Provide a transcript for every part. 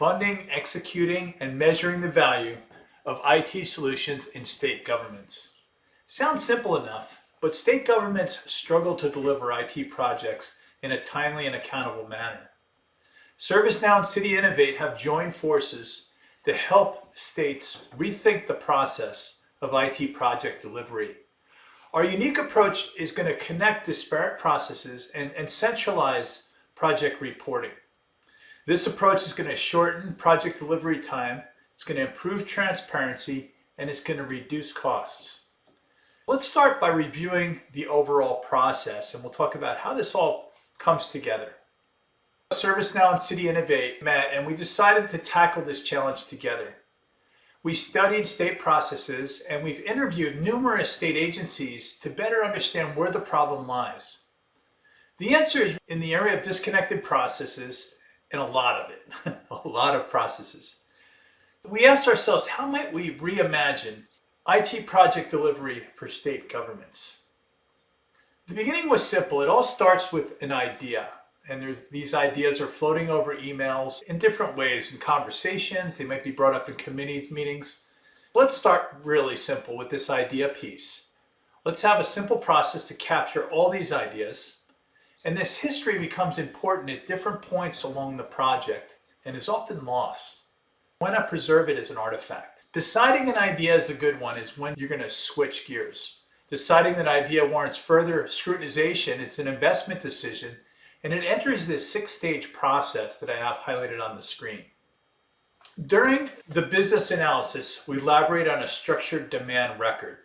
funding, executing, and measuring the value of IT solutions in state governments. Sounds simple enough, but state governments struggle to deliver IT projects in a timely and accountable manner. ServiceNow and City Innovate have joined forces to help states rethink the process of IT project delivery. Our unique approach is going to connect disparate processes and centralize project reporting. This approach is going to shorten project delivery time, it's going to improve transparency, and it's going to reduce costs. Let's start by reviewing the overall process, and we'll talk about how this all comes together. ServiceNow and City Innovate met, and we decided to tackle this challenge together. We studied state processes, and we've interviewed numerous state agencies to better understand where the problem lies. The answer is in the area of disconnected processes, and a lot of it, a lot of processes. We asked ourselves, how might we reimagine IT project delivery for state governments? The beginning was simple. It all starts with an idea. And these ideas are floating over emails in different ways, in conversations. They might be brought up in committee meetings. Let's start really simple with this idea piece. Let's have a simple process to capture all these ideas. And this history becomes important at different points along the project and is often lost. Why not preserve it as an artifact? Deciding an idea is a good one is when you're going to switch gears. Deciding that idea warrants further scrutinization. It's an investment decision, and it enters this 6-stage process that I have highlighted on the screen. During the business analysis, we elaborate on a structured demand record.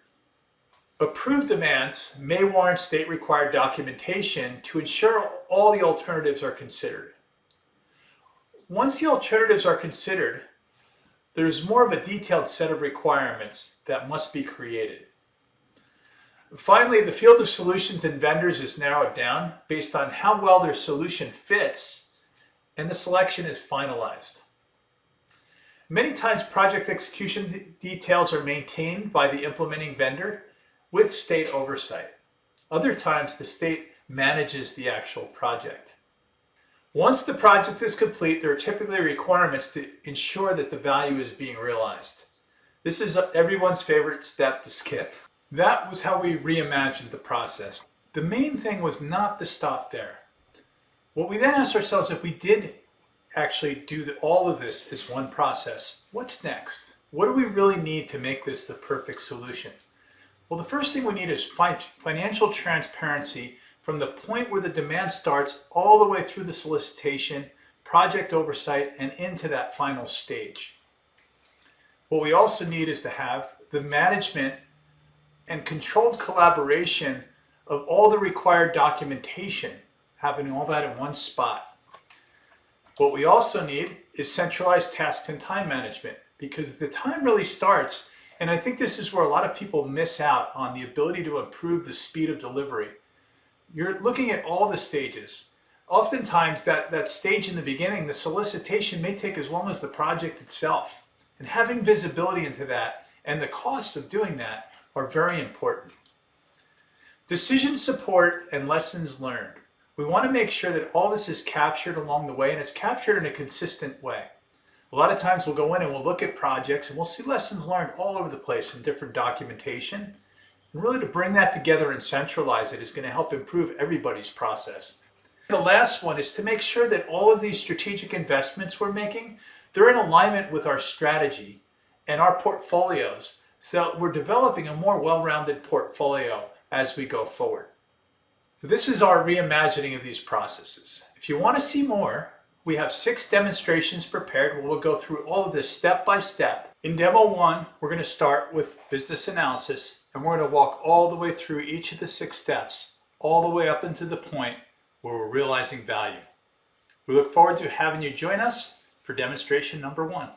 Approved demands may warrant state-required documentation to ensure all the alternatives are considered. Once the alternatives are considered, there's more of a detailed set of requirements that must be created. Finally, the field of solutions and vendors is narrowed down based on how well their solution fits, and the selection is finalized. Many times, project execution details are maintained by the implementing vendor with state oversight. Other times, the state manages the actual project. Once the project is complete, there are typically requirements to ensure that the value is being realized. This is everyone's favorite step to skip. That was how we reimagined the process. The main thing was not to stop there. What we then asked ourselves, if we did actually do all of this as one process, what's next? What do we really need to make this the perfect solution? Well, the first thing we need is financial transparency from the point where the demand starts all the way through the solicitation, project oversight, and into that final stage. What we also need is to have the management and controlled collaboration of all the required documentation, having all that in one spot. What we also need is centralized task and time management, because the time really starts, and I think this is where a lot of people miss out on the ability to improve the speed of delivery. You're looking at all the stages. Oftentimes that stage in the beginning, the solicitation may take as long as the project itself. And having visibility into that and the cost of doing that are very important. Decision support and lessons learned. We want to make sure that all this is captured along the way, and it's captured in a consistent way. A lot of times we'll go in and we'll look at projects and we'll see lessons learned all over the place in different documentation. And really to bring that together and centralize it is going to help improve everybody's process. The last one is to make sure that all of these strategic investments we're making, they're in alignment with our strategy and our portfolios, so we're developing a more well-rounded portfolio as we go forward. So this is our reimagining of these processes. If you want to see more, we have 6 demonstrations prepared where we'll go through all of this step by step. In Demo 1, we're going to start with business analysis, and we're going to walk all the way through each of the 6 steps, all the way up into the point where we're realizing value. We look forward to having you join us for demonstration number 1.